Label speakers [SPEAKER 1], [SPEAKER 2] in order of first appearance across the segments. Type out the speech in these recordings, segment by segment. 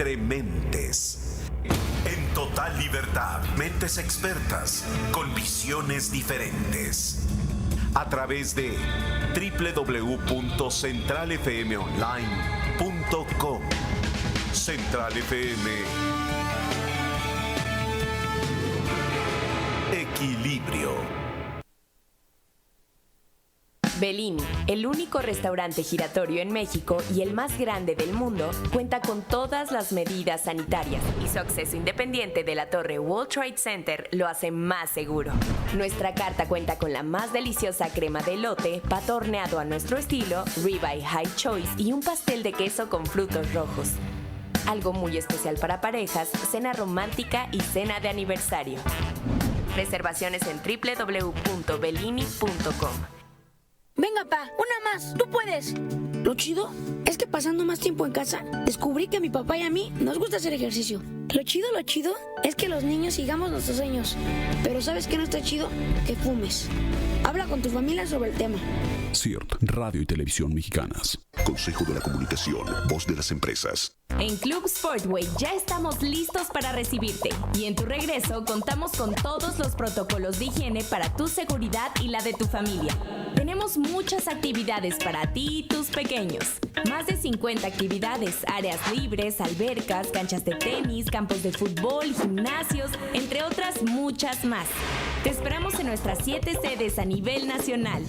[SPEAKER 1] entre mentes. En total libertad, mentes expertas con visiones diferentes. A través de www.centralfmonline.com. Central FM. Equilibrio.
[SPEAKER 2] Bellini, el único restaurante giratorio en México y el más grande del mundo, cuenta con todas las medidas sanitarias y su acceso independiente de la torre World Trade Center lo hace más seguro. Nuestra carta cuenta con la más deliciosa crema de elote, pato horneado a nuestro estilo, ribeye high choice y un pastel de queso con frutos rojos. Algo muy especial para parejas, cena romántica y cena de aniversario. Reservaciones en www.bellini.com.
[SPEAKER 3] Venga, pa, una más, tú puedes. Lo chido es que pasando más tiempo en casa, descubrí que a mi papá y a mí nos gusta hacer ejercicio. Lo chido es que los niños sigamos nuestros sueños. Pero ¿sabes qué no está chido? Que fumes. Habla con tu familia sobre el tema.
[SPEAKER 4] CIRT, Radio y Televisión Mexicanas.
[SPEAKER 5] Consejo de la Comunicación, voz de las empresas.
[SPEAKER 2] En Club Sportway ya estamos listos para recibirte y en tu regreso contamos con todos los protocolos de higiene para tu seguridad y la de tu familia. Tenemos muchas actividades para ti y tus pequeños. Más de 50 actividades, áreas libres, albercas, canchas de tenis, campos de fútbol, gimnasios, entre otras muchas más. Te esperamos en nuestras 7 sedes a nivel nacional.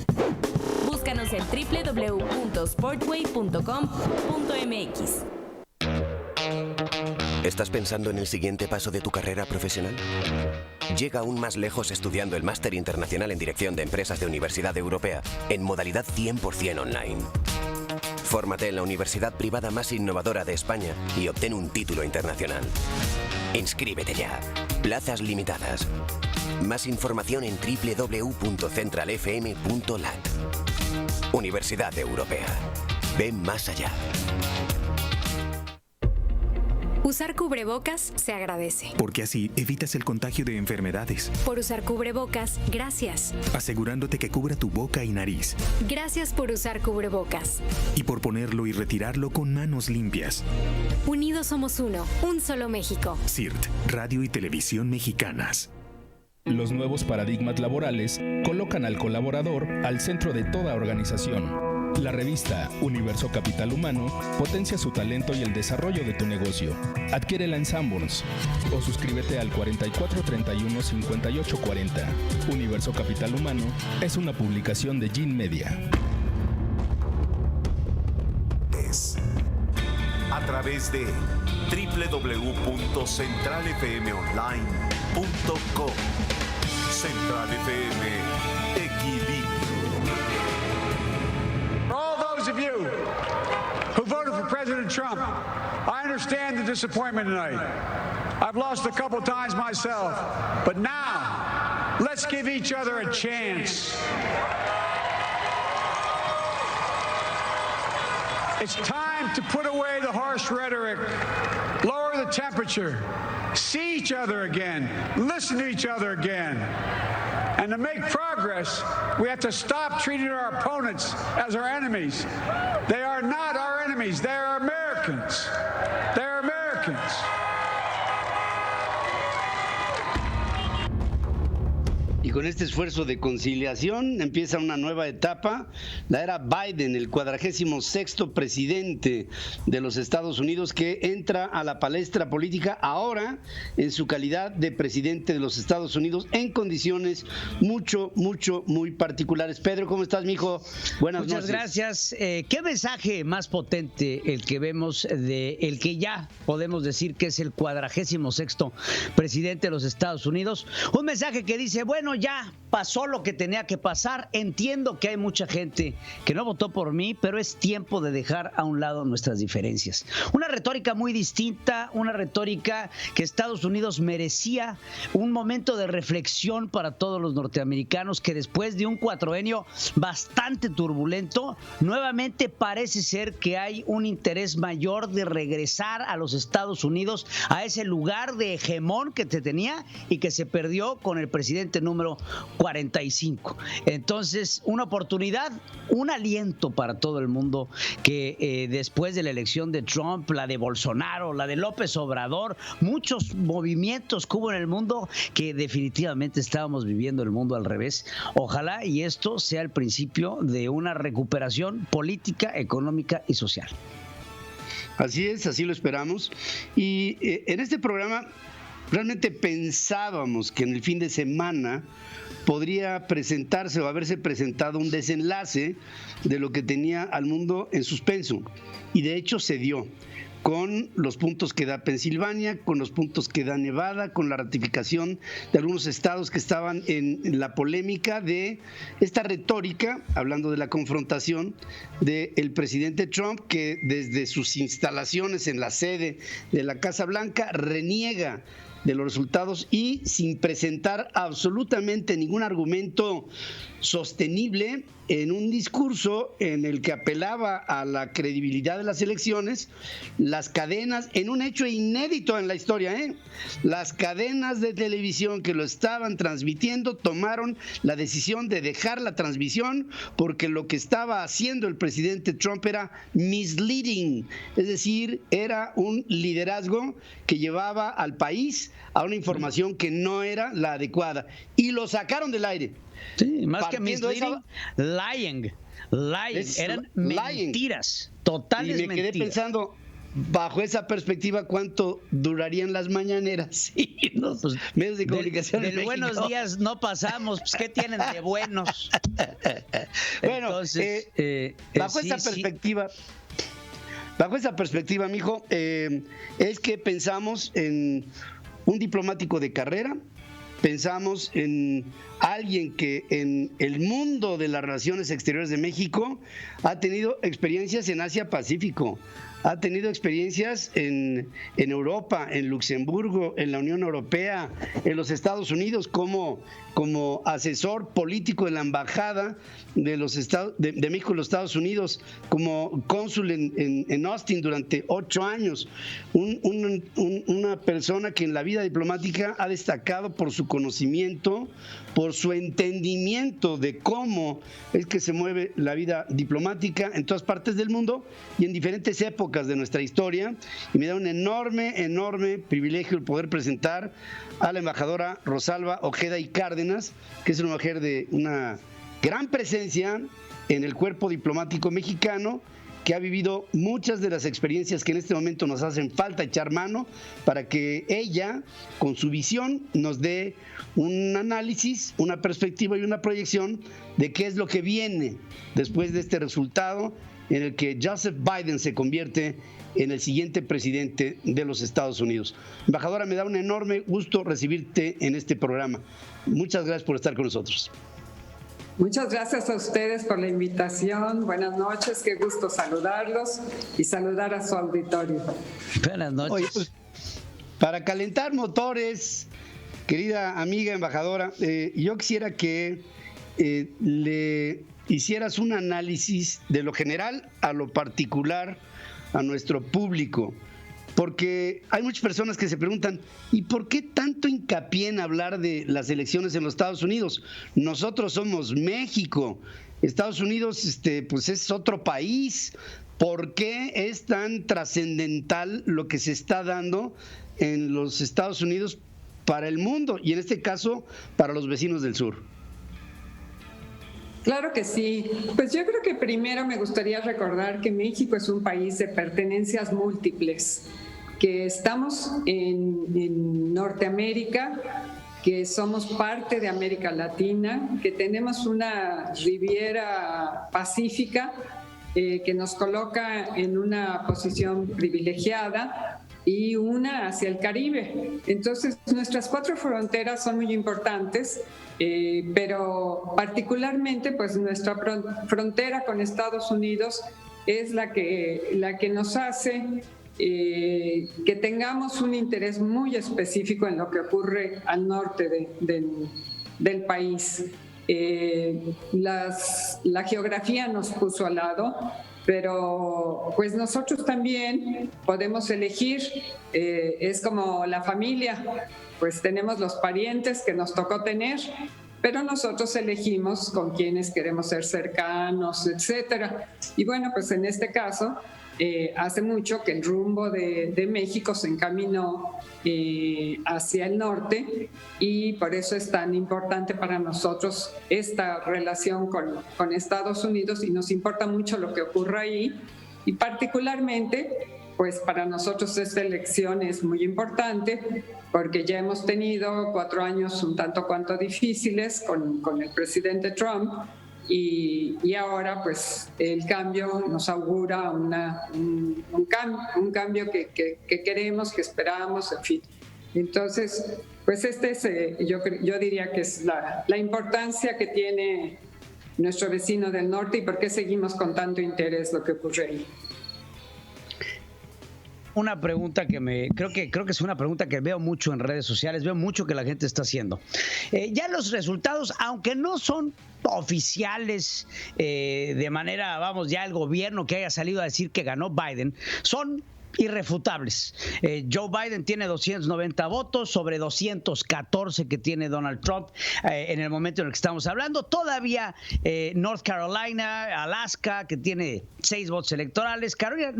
[SPEAKER 2] Búscanos en www.sportway.com.mx.
[SPEAKER 6] ¿Estás pensando en el siguiente paso de tu carrera profesional? Llega aún más lejos estudiando el Máster Internacional en Dirección de Empresas de Universidad Europea en modalidad 100% online. Fórmate en la universidad privada más innovadora de España y obtén un título internacional. Inscríbete ya. Plazas limitadas. Más información en www.centralfm.lat. Universidad Europea. Ven más allá.
[SPEAKER 7] Usar cubrebocas se agradece.
[SPEAKER 8] Porque así evitas el contagio de enfermedades.
[SPEAKER 7] Por usar cubrebocas, gracias.
[SPEAKER 8] Asegurándote que cubra tu boca y nariz.
[SPEAKER 7] Gracias por usar cubrebocas.
[SPEAKER 8] Y por ponerlo y retirarlo con manos limpias.
[SPEAKER 7] Unidos somos uno, un solo México.
[SPEAKER 8] CIRT, Radio y Televisión Mexicanas.
[SPEAKER 9] Los nuevos paradigmas laborales colocan al colaborador al centro de toda organización. La revista Universo Capital Humano potencia su talento y el desarrollo de tu negocio. Adquiérela en Sanborns o suscríbete al 4431-5840. Universo Capital Humano es una publicación de Gin Media.
[SPEAKER 1] A través de www.centralfmonline.com. Central FM, equilibrio.
[SPEAKER 10] For all those of you who voted for President Trump, I understand the disappointment tonight. I've lost a couple times myself, but now let's give each other a chance. It's time to put away the harsh rhetoric, lower the temperature, see each other again, listen to each other again. And to make progress, we have to stop treating our opponents as our enemies. They are not our enemies. They are Americans. They're Americans.
[SPEAKER 11] Y con este esfuerzo de conciliación empieza una nueva etapa, la era Biden, el 46º presidente de los Estados Unidos, que entra a la palestra política ahora en su calidad de presidente de los Estados Unidos en condiciones muy particulares. Pedro, ¿cómo estás, mijo? Buenas noches.
[SPEAKER 12] Muchas gracias. ¿Qué mensaje más potente el que vemos de el que ya podemos decir que es el 46º presidente de los Estados Unidos? Un mensaje que dice, bueno, ya pasó lo que tenía que pasar. Entiendo que hay mucha gente que no votó por mí, pero es tiempo de dejar a un lado nuestras diferencias. Una retórica muy distinta, una retórica que Estados Unidos merecía, un momento de reflexión para todos los norteamericanos que después de un cuatroenio bastante turbulento, nuevamente parece ser que hay un interés mayor de regresar a los Estados Unidos, a ese lugar de hegemón que se tenía y que se perdió con el presidente número número 45. Entonces, una oportunidad, un aliento para todo el mundo que después de la elección de Trump, la de Bolsonaro, la de López Obrador, muchos movimientos que hubo en el mundo que definitivamente estábamos viviendo el mundo al revés. Ojalá y esto sea el principio de una recuperación política, económica y social.
[SPEAKER 11] Así es, así lo esperamos. Y en este programa realmente pensábamos que en el fin de semana podría presentarse o haberse presentado un desenlace de lo que tenía al mundo en suspenso. Y de hecho se dio, con los puntos que da Pensilvania, con los puntos que da Nevada, con la ratificación de algunos estados que estaban en la polémica de esta retórica, hablando de la confrontación del presidente Trump, que desde sus instalaciones en la sede de la Casa Blanca reniega de los resultados y sin presentar absolutamente ningún argumento sostenible en un discurso en el que apelaba a la credibilidad de las elecciones, las cadenas, en un hecho inédito en la historia, las cadenas de televisión que lo estaban transmitiendo tomaron la decisión de dejar la transmisión porque lo que estaba haciendo el presidente Trump era misleading, es decir, era un liderazgo que llevaba al país a una información que no era la adecuada y lo sacaron del aire.
[SPEAKER 12] Sí, más que misleading, lying. Eran mentiras, totales mentiras.
[SPEAKER 11] Y me quedé pensando, bajo esa perspectiva, ¿cuánto durarían las mañaneras? Sí, los medios de comunicación
[SPEAKER 12] del buenos días no pasamos, pues ¿qué tienen de buenos?
[SPEAKER 11] Bueno, entonces, bajo esa perspectiva, mijo, es que pensamos en un diplomático de carrera, pensamos en alguien que en el mundo de las relaciones exteriores de México ha tenido experiencias en Asia-Pacífico, ha tenido experiencias en Europa, en Luxemburgo, en la Unión Europea, en los Estados Unidos, como asesor político de la Embajada de México en los Estados Unidos, como cónsul en Austin durante 8 años. Una persona que en la vida diplomática ha destacado por su conocimiento, por su entendimiento de cómo es que se mueve la vida diplomática en todas partes del mundo y en diferentes épocas de nuestra historia. Y me da un enorme privilegio el poder presentar a la embajadora Rosalba Ojeda y Cárdenas, que es una mujer de una gran presencia en el cuerpo diplomático mexicano, que ha vivido muchas de las experiencias que en este momento nos hacen falta echar mano para que ella, con su visión, nos dé un análisis, una perspectiva y una proyección de qué es lo que viene después de este resultado en el que Joseph Biden se convierte en el siguiente presidente de los Estados Unidos. Embajadora, me da un enorme gusto recibirte en este programa. Muchas gracias por estar con nosotros.
[SPEAKER 13] Muchas gracias a ustedes por la invitación. Buenas noches, qué gusto saludarlos y saludar a su auditorio.
[SPEAKER 12] Buenas noches.
[SPEAKER 11] Oye, pues, para calentar motores, querida amiga embajadora, yo quisiera que le hicieras un análisis de lo general a lo particular a nuestro público. Porque hay muchas personas que se preguntan, ¿y por qué tanto hincapié en hablar de las elecciones en los Estados Unidos? Nosotros somos México, Estados Unidos pues es otro país. ¿Por qué es tan trascendental lo que se está dando en los Estados Unidos para el mundo y en este caso para los vecinos del sur?
[SPEAKER 13] Claro que sí. Pues yo creo que primero me gustaría recordar que México es un país de pertenencias múltiples, que estamos en Norteamérica, que somos parte de América Latina, que tenemos una Riviera Pacífica que nos coloca en una posición privilegiada y una hacia el Caribe. Entonces, nuestras 4 fronteras son muy importantes, pero particularmente pues nuestra frontera con Estados Unidos es la que nos hace que tengamos un interés muy específico en lo que ocurre al norte del país. La geografía nos puso al lado, pero pues nosotros también podemos elegir, es como la familia, pues tenemos los parientes que nos tocó tener pero nosotros elegimos con quienes queremos ser cercanos, etcétera. Y bueno, pues en este caso, hace mucho que el rumbo de México se encaminó hacia el norte, y por eso es tan importante para nosotros esta relación con Estados Unidos, y nos importa mucho lo que ocurra ahí, y particularmente pues para nosotros esta elección es muy importante porque ya hemos tenido 4 años un tanto cuanto difíciles con el presidente Trump, y ahora pues el cambio nos augura un cambio que queremos, que esperamos, en fin. Entonces, pues este es, yo diría que es la importancia que tiene nuestro vecino del norte y por qué seguimos con tanto interés lo que ocurre ahí.
[SPEAKER 12] Una pregunta que creo que es una pregunta que veo mucho en redes sociales, veo mucho que la gente está haciendo. Ya los resultados, aunque no son oficiales de manera, vamos, ya el gobierno que haya salido a decir que ganó Biden, son irrefutables. Joe Biden tiene 290 votos sobre 214 que tiene Donald Trump en el momento en el que estamos hablando. Todavía North Carolina, Alaska, que tiene 6 votos electorales. Carolina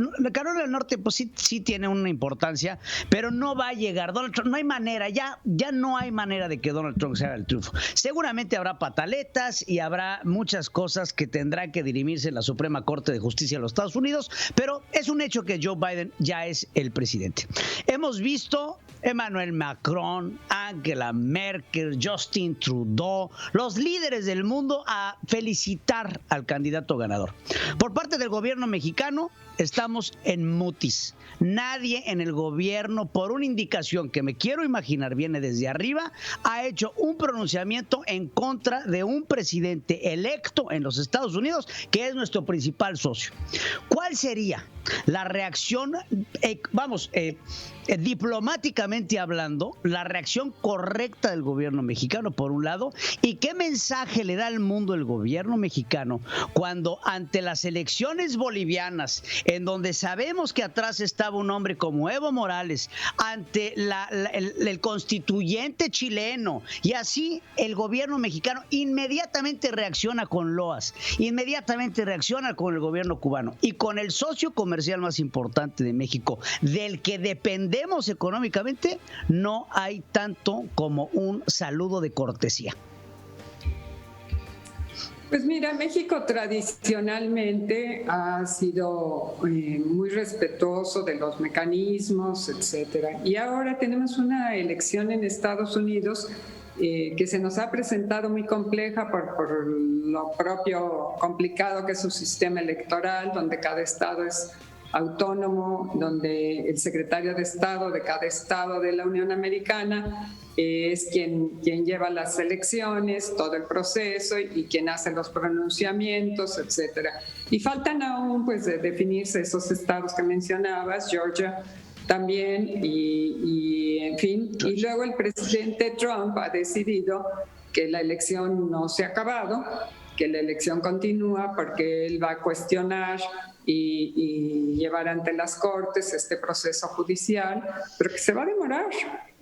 [SPEAKER 12] del Norte, pues sí tiene una importancia, pero no va a llegar Donald Trump. No hay manera, ya no hay manera de que Donald Trump se haga el triunfo. Seguramente habrá pataletas y habrá muchas cosas que tendrán que dirimirse en la Suprema Corte de Justicia de los Estados Unidos, pero es un hecho que Joe Biden ya es el presidente. Hemos visto Emmanuel Macron, Angela Merkel, Justin Trudeau, los líderes del mundo a felicitar al candidato ganador. Por parte del gobierno mexicano, estamos en mutis. Nadie en el gobierno, por una indicación que me quiero imaginar viene desde arriba, ha hecho un pronunciamiento en contra de un presidente electo en los Estados Unidos, que es nuestro principal socio. ¿Cuál sería la reacción, diplomáticamente hablando, la reacción correcta del gobierno mexicano, por un lado, y qué mensaje le da al mundo el gobierno mexicano cuando ante las elecciones bolivianas, en donde sabemos que atrás estaba un hombre como Evo Morales, ante el constituyente chileno, y así el gobierno mexicano inmediatamente reacciona con loas, inmediatamente reacciona con el gobierno cubano y con el socio comercial más importante de México, del que dependemos económicamente, no hay tanto como un saludo de cortesía?
[SPEAKER 13] Pues mira, México tradicionalmente ha sido muy respetuoso de los mecanismos, etcétera. Y ahora tenemos una elección en Estados Unidos que se nos ha presentado muy compleja por lo propio complicado que es su sistema electoral, donde cada estado es autónomo, donde el secretario de Estado de cada estado de la Unión Americana es quien lleva las elecciones, todo el proceso y quien hace los pronunciamientos, etcétera. Y faltan aún pues de definirse esos estados que mencionabas, Georgia también, y en fin. Y luego el presidente Trump ha decidido que la elección no se ha acabado, que la elección continúa porque él va a cuestionar y llevar ante las cortes este proceso judicial, pero que se va a demorar.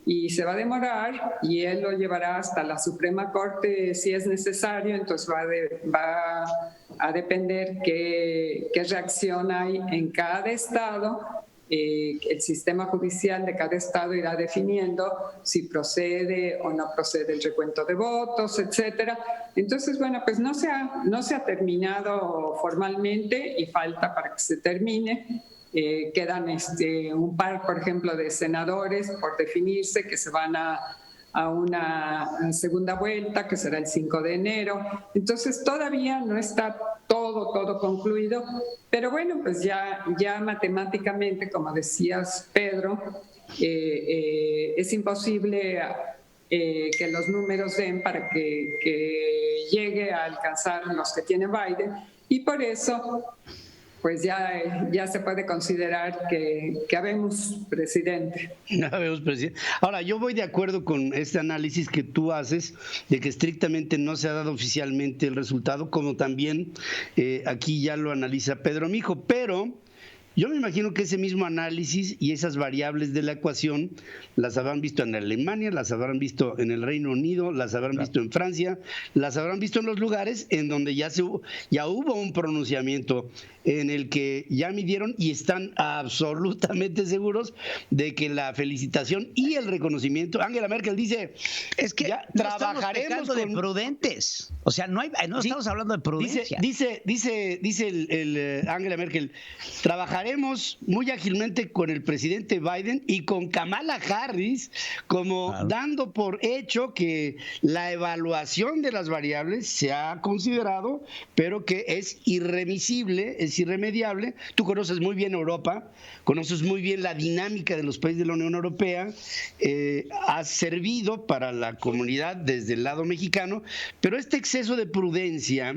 [SPEAKER 13] Y se va a demorar y él lo llevará hasta la Suprema Corte si es necesario, entonces va a depender qué reacción hay en cada estado. El sistema judicial de cada estado irá definiendo si procede o no procede el recuento de votos, etcétera. Entonces, bueno, pues no se ha terminado formalmente y falta para que se termine. Quedan un par, por ejemplo, de senadores por definirse que se van a una segunda vuelta, que será el 5 de enero. Entonces, todavía no está todo concluido, pero bueno, pues ya matemáticamente, como decías, Pedro, es imposible que los números den para que llegue a alcanzar los que tiene Biden, y por eso pues ya se puede considerar que habemos presidente.
[SPEAKER 11] Ahora, yo voy de acuerdo con este análisis que tú haces de que estrictamente no se ha dado oficialmente el resultado, como también aquí ya lo analiza Pedro Mijo, pero Yo me imagino que ese mismo análisis y esas variables de la ecuación las habrán visto en Alemania, las habrán visto en el Reino Unido, las habrán visto en Francia, las habrán visto en los lugares en donde ya hubo un pronunciamiento en el que ya midieron y están absolutamente seguros de que la felicitación y el reconocimiento. Angela Merkel dice,
[SPEAKER 12] es que
[SPEAKER 11] ya
[SPEAKER 12] no
[SPEAKER 11] trabajaremos
[SPEAKER 12] de prudentes. O sea, no estamos hablando de prudencia.
[SPEAKER 11] Dice Angela Merkel, trabajaremos muy ágilmente con el presidente Biden y con Kamala Harris, como dando por hecho que la evaluación de las variables se ha considerado, pero que es irremisible, es irremediable. Tú conoces muy bien Europa, conoces muy bien la dinámica de los países de la Unión Europea, has servido para la comunidad desde el lado mexicano, pero este exceso de prudencia,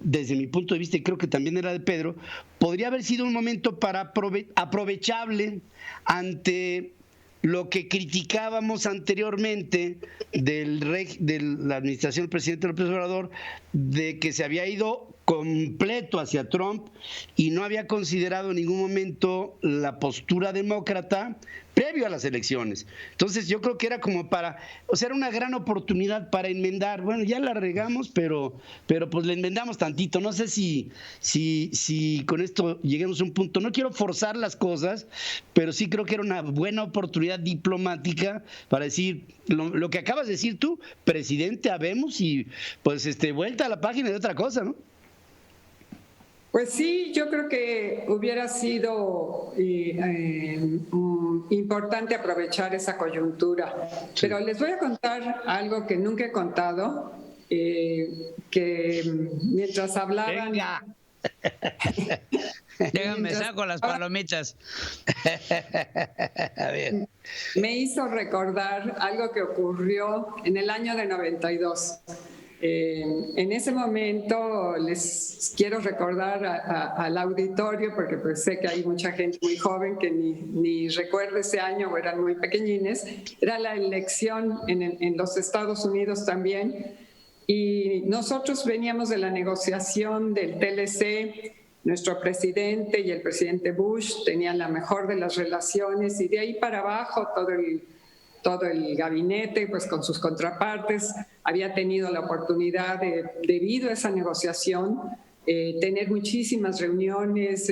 [SPEAKER 11] desde mi punto de vista, y creo que también era de Pedro, podría haber sido un momento para aprovechable ante lo que criticábamos anteriormente de la administración del presidente López Obrador, de que se había ido completo hacia Trump y no había considerado en ningún momento la postura demócrata previo a las elecciones. Entonces yo creo que era como era una gran oportunidad para enmendar. Bueno, ya la regamos, pero pues le enmendamos tantito. No sé si con esto lleguemos a un punto. No quiero forzar las cosas, pero sí creo que era una buena oportunidad diplomática para decir lo que acabas de decir tú, presidente, habemos y pues vuelta a la página de otra cosa, ¿no?
[SPEAKER 13] Pues sí, yo creo que hubiera sido importante aprovechar esa coyuntura. Sí. Pero les voy a contar algo que nunca he contado, que mientras hablaban...
[SPEAKER 12] Venga. Déjame saco las palomitas. A ver.
[SPEAKER 13] Me hizo recordar algo que ocurrió en el año de 92. En ese momento les quiero recordar al auditorio, porque pues sé que hay mucha gente muy joven que ni recuerda ese año o eran muy pequeñines. Era la elección en los Estados Unidos también, y nosotros veníamos de la negociación del TLC. Nuestro presidente y el presidente Bush tenían la mejor de las relaciones, y de ahí para abajo todo el gabinete, pues con sus contrapartes, había tenido la oportunidad debido a esa negociación, tener muchísimas reuniones,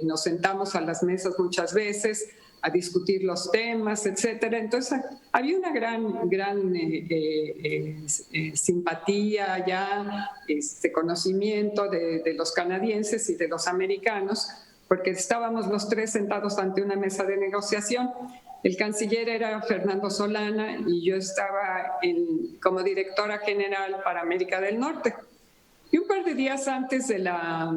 [SPEAKER 13] nos sentamos a las mesas muchas veces a discutir los temas, etcétera. Entonces había una gran simpatía ya, conocimiento de los canadienses y de los americanos, porque estábamos los tres sentados ante una mesa de negociación. El canciller era Fernando Solana y yo estaba como directora general para América del Norte. Y un par de días antes de la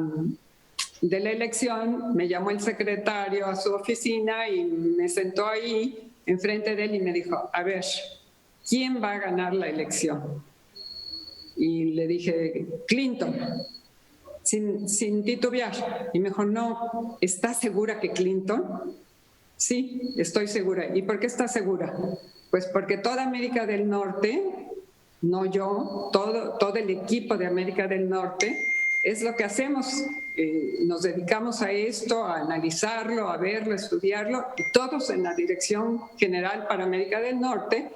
[SPEAKER 13] elección me llamó el secretario a su oficina y me sentó ahí enfrente de él y me dijo, a ver, ¿quién va a ganar la elección? Y le dije, Clinton, sin titubear. Y me dijo, no, ¿estás segura que Clinton? Sí, estoy segura. ¿Y por qué estás segura? Pues porque toda América del Norte, no yo, todo el equipo de América del Norte, es lo que hacemos. Nos dedicamos a esto, a analizarlo, a verlo, a estudiarlo, y todos en la Dirección General para América del Norte,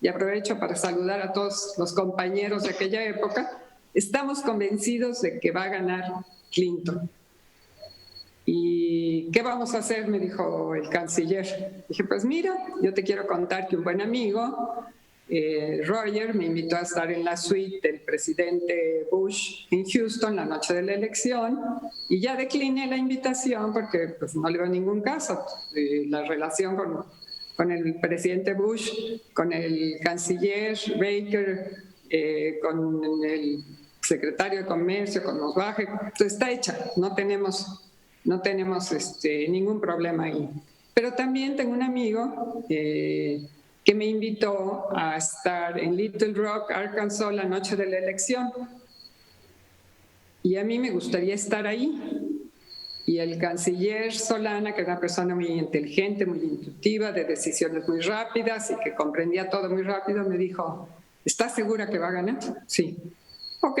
[SPEAKER 13] y aprovecho para saludar a todos los compañeros de aquella época, estamos convencidos de que va a ganar Clinton. ¿Y qué vamos a hacer?, me dijo el canciller. Dije, pues mira, yo te quiero contar que un buen amigo, Roger, me invitó a estar en la suite del presidente Bush en Houston la noche de la elección, y ya decliné la invitación porque pues, no le veo ningún caso. La relación con el presidente Bush, con el canciller Baker, con el secretario de Comercio, con Osbaje, está hecha, no tenemos ningún problema ahí. Pero también tengo un amigo que me invitó a estar en Little Rock, Arkansas, la noche de la elección. Y a mí me gustaría estar ahí. Y el canciller Solana, que era una persona muy inteligente, muy intuitiva, de decisiones muy rápidas y que comprendía todo muy rápido, me dijo, ¿estás segura que va a ganar? Sí. Ok,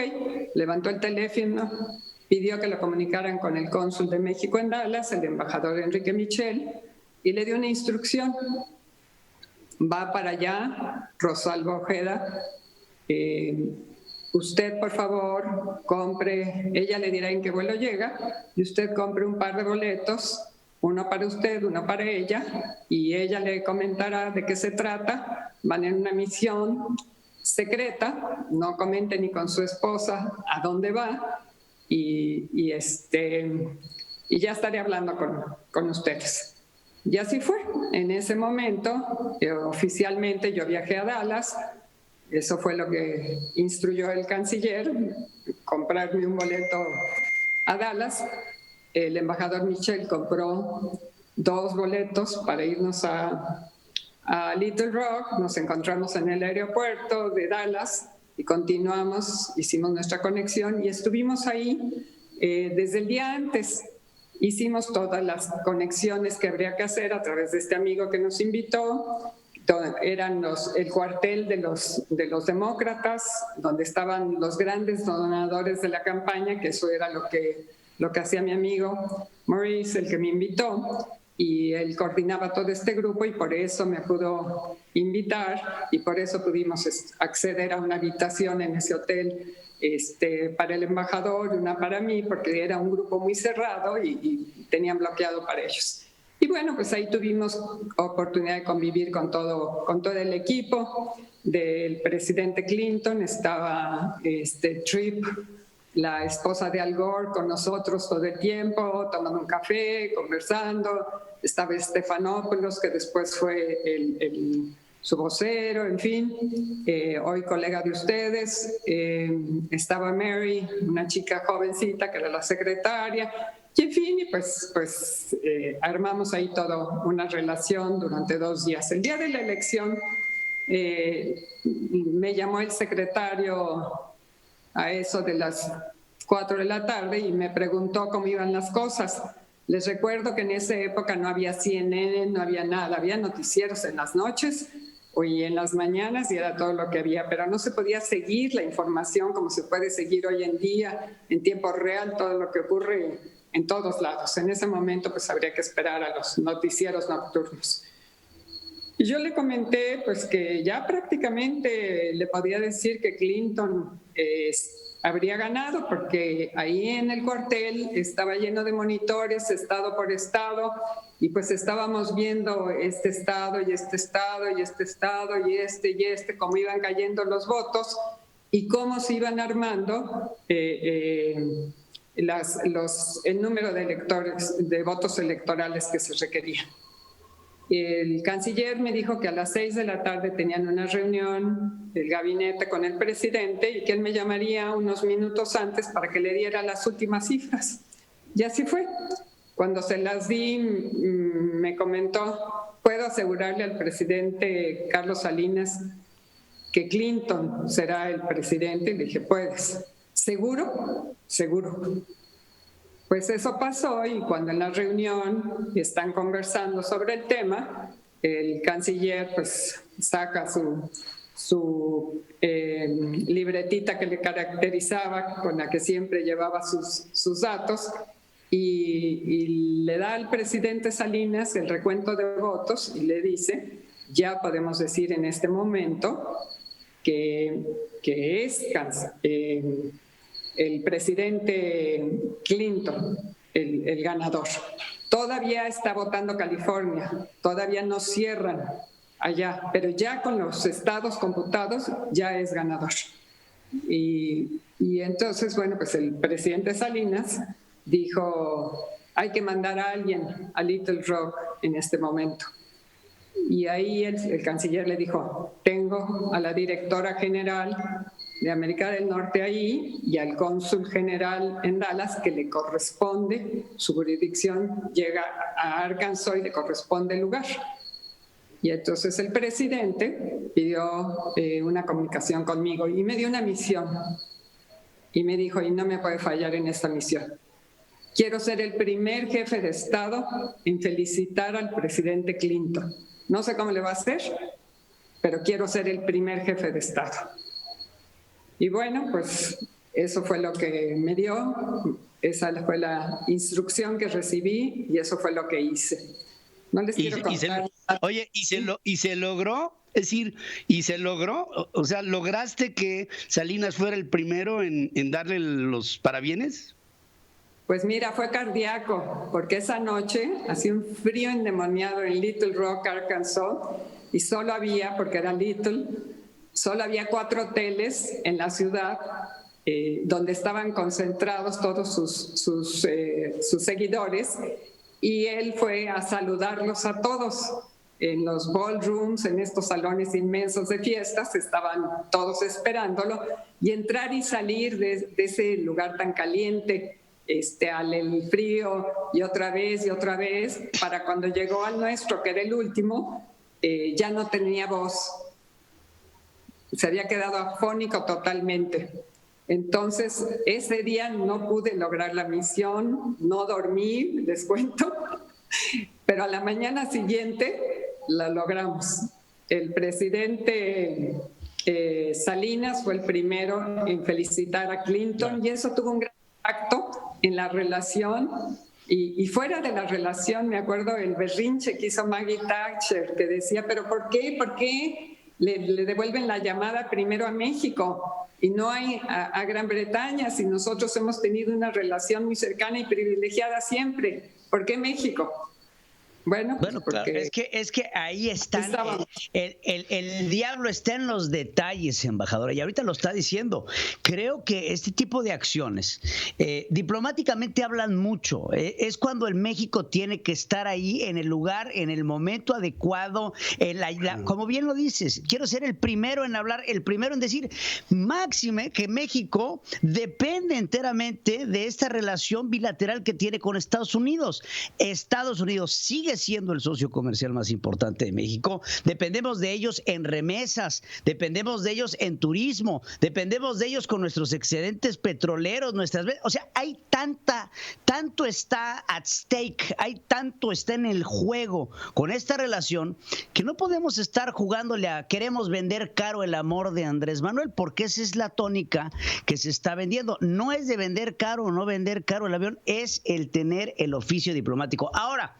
[SPEAKER 13] levantó el teléfono pidió que lo comunicaran con el cónsul de México en Dallas, el embajador Enrique Michel, y le dio una instrucción. Va para allá, Rosalba Ojeda, usted por favor compre, ella le dirá en qué vuelo llega, y usted compre un par de boletos, uno para usted, uno para ella, y ella le comentará de qué se trata. Van en una misión secreta, no comente ni con su esposa a dónde va, y ya estaré hablando con ustedes. Y así fue. En ese momento, oficialmente yo viajé a Dallas. Eso fue lo que instruyó el canciller, comprarme un boleto a Dallas. El embajador Michel compró 2 boletos para irnos a Little Rock. Nos encontramos en el aeropuerto de Dallas y continuamos, hicimos nuestra conexión y estuvimos ahí desde el día antes. Hicimos todas las conexiones que habría que hacer a través de este amigo que nos invitó. Eran el cuartel de los demócratas, donde estaban los grandes donadores de la campaña, que eso era lo que hacía mi amigo Maurice, el que me invitó, y él coordinaba todo este grupo y por eso me pudo invitar y por eso pudimos acceder a una habitación en ese hotel para el embajador y una para mí, porque era un grupo muy cerrado y tenían bloqueado para ellos. Y bueno, pues ahí tuvimos oportunidad de convivir con todo el equipo del presidente Clinton. Estaba Tripp, la esposa de Al Gore, con nosotros todo el tiempo, tomando un café, conversando. Estaba Stephanopoulos, que después fue su vocero, en fin, hoy colega de ustedes. Estaba Mary, una chica jovencita que era la secretaria. Y en fin, pues armamos ahí toda una relación durante 2 días. El día de la elección me llamó el secretario a eso de las 4 de la tarde y me preguntó cómo iban las cosas. Les recuerdo que en esa época no había CNN, no había nada, había noticieros en las noches y en las mañanas y era todo lo que había, pero no se podía seguir la información como se puede seguir hoy en día en tiempo real todo lo que ocurre en todos lados. En ese momento pues habría que esperar a los noticieros nocturnos. Y yo le comenté pues que ya prácticamente le podía decir que Clinton habría ganado, porque ahí en el cuartel estaba lleno de monitores, estado por estado, y pues estábamos viendo este estado y este estado y este estado y este, cómo iban cayendo los votos y cómo se iban armando el número de votos electorales que se requerían. El canciller me dijo que a las 6 de la tarde tenían una reunión del gabinete con el presidente y que él me llamaría unos minutos antes para que le diera las últimas cifras. Y así fue. Cuando se las di, me comentó, ¿puedo asegurarle al presidente Carlos Salinas que Clinton será el presidente? Y le dije, ¿puedes? ¿Seguro? Seguro. Pues eso pasó y cuando en la reunión están conversando sobre el tema, el canciller pues saca su libretita que le caracterizaba, con la que siempre llevaba sus datos, y le da al presidente Salinas el recuento de votos y le dice, ya podemos decir en este momento que es el presidente Clinton, el ganador. Todavía está votando California, todavía no cierran allá, pero ya con los estados computados ya es ganador. Y entonces, bueno, pues el presidente Salinas dijo, hay que mandar a alguien a Little Rock en este momento. Y ahí el canciller le dijo, tengo a la directora general de América del Norte ahí y al cónsul general en Dallas, que le corresponde, su jurisdicción llega a Arkansas y le corresponde el lugar. Y entonces el presidente pidió una comunicación conmigo y me dio una misión. Y me dijo, y no me puede fallar en esta misión. Quiero ser el primer jefe de Estado en felicitar al presidente Clinton. No sé cómo le va a hacer, pero quiero ser el primer jefe de Estado. Y bueno, pues Eso fue lo que me dio, esa fue la instrucción que recibí y eso fue lo que hice. No les quiero contar.
[SPEAKER 11] ¿Y se logró? Es decir, ¿y se logró? O sea, ¿lograste que Salinas fuera el primero en darle los parabienes?
[SPEAKER 13] Pues mira, fue cardíaco, porque esa noche hacía un frío endemoniado en Little Rock, Arkansas, y solo había, porque era Little, solo había 4 hoteles en la ciudad donde estaban concentrados todos sus seguidores, y él fue a saludarlos a todos. En los ballrooms, en estos salones inmensos de fiestas, estaban todos esperándolo, y entrar y salir de ese lugar tan caliente, al frío, y otra vez, para cuando llegó al nuestro, que era el último, ya no tenía voz. Se había quedado afónico totalmente. Entonces, ese día no pude lograr la misión, no dormí, les cuento, pero a la mañana siguiente la logramos. El presidente Salinas fue el primero en felicitar a Clinton y eso tuvo un gran impacto en la relación. Y fuera de la relación, me acuerdo el berrinche que hizo Maggie Thatcher, que decía, pero ¿por qué le devuelven la llamada primero a México y no a Gran Bretaña si nosotros hemos tenido una relación muy cercana y privilegiada siempre? ¿Por qué México? Bueno,
[SPEAKER 12] claro, es que ahí están, el diablo está en los detalles, embajadora, y ahorita lo está diciendo. Creo que este tipo de acciones diplomáticamente hablan mucho. Es cuando el México tiene que estar ahí en el lugar, en el momento adecuado. Como bien lo dices, quiero ser el primero en hablar, el primero en decir, máxime que México depende enteramente de esta relación bilateral que tiene con Estados Unidos. Estados Unidos sigue siendo el socio comercial más importante de México. Dependemos de ellos en remesas, dependemos de ellos en turismo, dependemos de ellos con nuestros excedentes petroleros, o sea, hay tanto está at stake, tanto está en el juego con esta relación que no podemos estar jugándole a queremos vender caro el amor de Andrés Manuel, porque esa es la tónica que se está vendiendo. No es de vender caro o no vender caro el avión, es el tener el oficio diplomático. Ahora,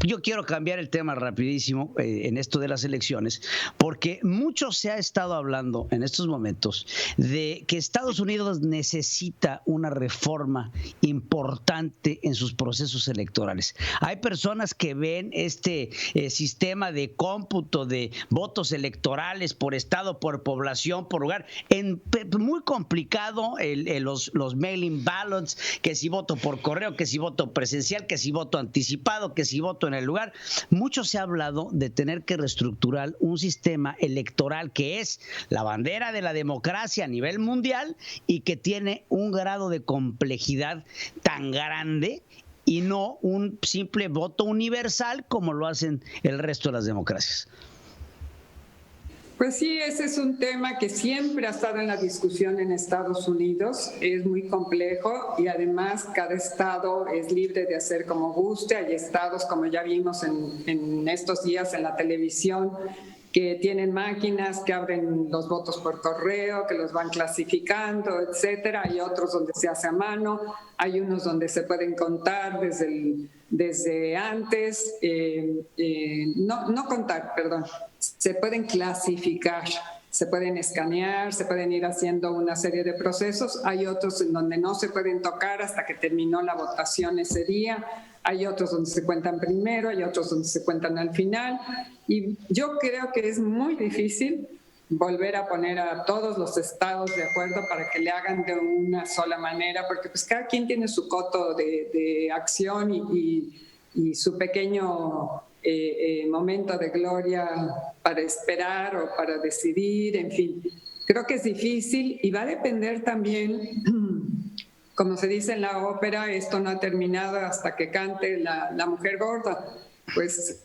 [SPEAKER 12] yo quiero cambiar el tema rapidísimo en esto de las elecciones, porque mucho se ha estado hablando en estos momentos de que Estados Unidos necesita una reforma importante en sus procesos electorales. Hay personas que ven este sistema de cómputo de votos electorales por estado, por población, por lugar, muy complicado, los mail-in ballots, que si voto por correo, que si voto presencial, que si voto anticipado, que si voto en el lugar. Mucho se ha hablado de tener que reestructurar un sistema electoral que es la bandera de la democracia a nivel mundial y que tiene un grado de complejidad tan grande y no un simple voto universal como lo hacen el resto de las democracias.
[SPEAKER 13] Pues sí, ese es un tema que siempre ha estado en la discusión en Estados Unidos. Es muy complejo y además cada estado es libre de hacer como guste. Hay estados, como ya vimos en estos días en la televisión, que tienen máquinas que abren los votos por correo, que los van clasificando, etcétera. Hay otros donde se hace a mano, hay unos donde se pueden contar desde antes, no contar, perdón, se pueden clasificar, se pueden escanear, se pueden ir haciendo una serie de procesos. Hay otros en donde no se pueden tocar hasta que terminó la votación ese día. Hay otros donde se cuentan primero, hay otros donde se cuentan al final. Y yo creo que es muy difícil volver a poner a todos los estados de acuerdo para que le hagan de una sola manera, porque pues cada quien tiene su coto de acción y su pequeño momento de gloria para esperar o para decidir, en fin. Creo que es difícil y va a depender también, como se dice en la ópera, esto no ha terminado hasta que cante la mujer gorda. Pues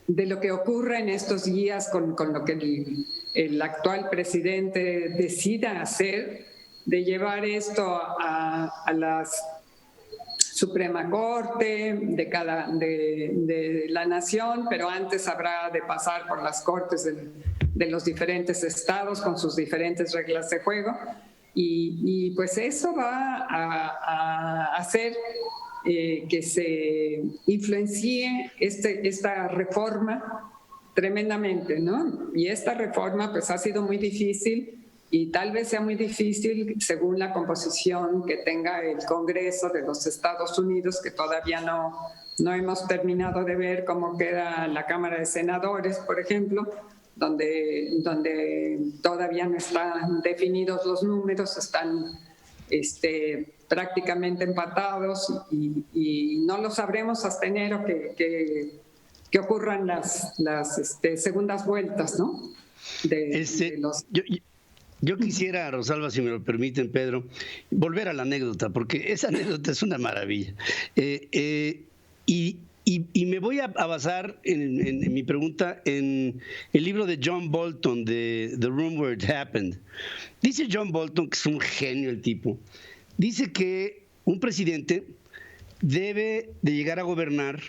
[SPEAKER 13] de lo que ocurre en estos días con lo que el actual presidente decida hacer, de llevar esto a la Suprema Corte de la Nación, pero antes habrá de pasar por las Cortes los diferentes estados con sus diferentes reglas de juego. Y pues eso va a hacer que se influencie esta reforma tremendamente, ¿no? Y esta reforma pues ha sido muy difícil y tal vez sea muy difícil según la composición que tenga el Congreso de los Estados Unidos, que todavía no hemos terminado de ver cómo queda la Cámara de Senadores, por ejemplo, donde todavía no están definidos los números, están prácticamente empatados y no lo sabremos hasta enero que ocurran las segundas vueltas, ¿no?
[SPEAKER 11] Yo quisiera, Rosalba, si me lo permiten, Pedro, volver a la anécdota, porque esa anécdota es una maravilla. Y me voy a basar en mi pregunta en el libro de John Bolton, de The Room Where It Happened. Dice John Bolton, que es un genio el tipo, dice que un presidente debe de llegar a gobernar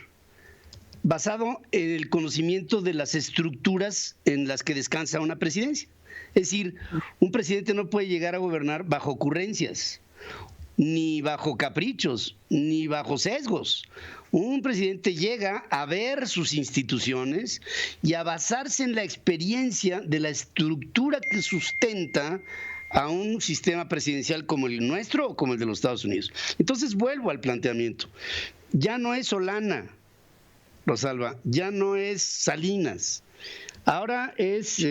[SPEAKER 11] basado en el conocimiento de las estructuras en las que descansa una presidencia. Es decir, un presidente no puede llegar a gobernar bajo ocurrencias, ni bajo caprichos, ni bajo sesgos. Un presidente llega a ver sus instituciones y a basarse en la experiencia de la estructura que sustenta a un sistema presidencial como el nuestro o como el de los Estados Unidos. Entonces vuelvo al planteamiento. Ya no es Solana, Rosalba, ya no es Salinas. Ahora es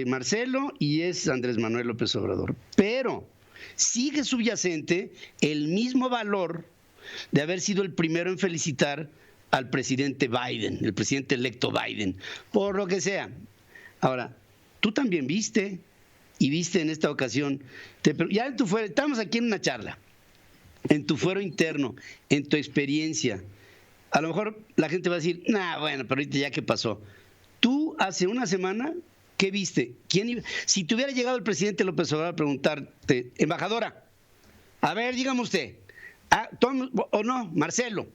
[SPEAKER 11] Marcelo y es Andrés Manuel López Obrador. Pero sigue subyacente el mismo valor de haber sido el primero en felicitar al presidente Biden, el presidente electo Biden, por lo que sea. Ahora, tú también viste en esta ocasión, ya en tu fuero, estamos aquí en una charla, en tu fuero interno, en tu experiencia. A lo mejor la gente va a decir, bueno, pero ahorita ya qué pasó. Tú hace una semana, ¿qué viste? Si te hubiera llegado el presidente López Obrador a preguntarte, embajadora, a ver, dígame usted, o no, Marcelo,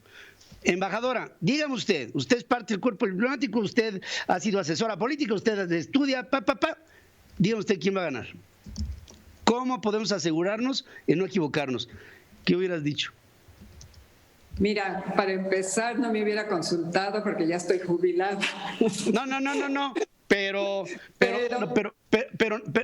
[SPEAKER 11] embajadora, dígame usted es parte del cuerpo diplomático, usted ha sido asesora política, usted estudia, dígame usted quién va a ganar. ¿Cómo podemos asegurarnos en no equivocarnos? ¿Qué hubieras dicho?
[SPEAKER 13] Mira, para empezar no me hubiera consultado porque ya estoy jubilada.
[SPEAKER 11] No. Pero,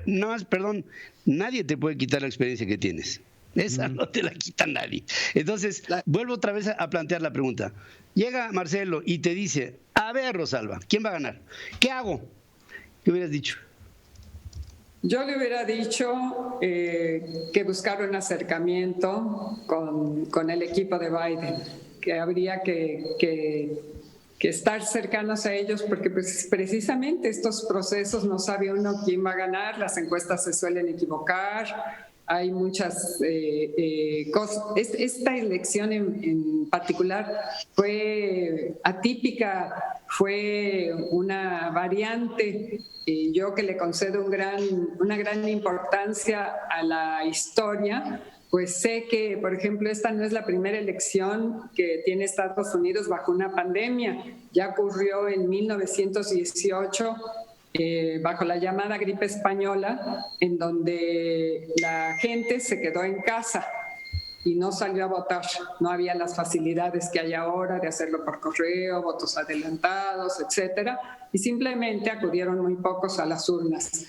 [SPEAKER 11] no más, perdón, nadie te puede quitar la experiencia que tienes. Esa no te la quita nadie. Entonces, vuelvo otra vez a plantear la pregunta. Llega Marcelo y te dice, a ver, Rosalba, ¿quién va a ganar? ¿Qué hago? ¿Qué hubieras dicho?
[SPEAKER 13] Yo le hubiera dicho que buscara un acercamiento con el equipo de Biden, que habría que estar cercanos a ellos, porque pues, precisamente estos procesos no sabe uno quién va a ganar, las encuestas se suelen equivocar, hay muchas cosas. Esta elección en particular fue atípica, fue una variante. Yo que le concedo una gran importancia a la historia, pues sé que, por ejemplo, esta no es la primera elección que tiene Estados Unidos bajo una pandemia. Ya ocurrió en 1918 bajo la llamada gripe española, en donde la gente se quedó en casa y no salió a votar. No había las facilidades que hay ahora de hacerlo por correo, votos adelantados, etcétera, y simplemente acudieron muy pocos a las urnas.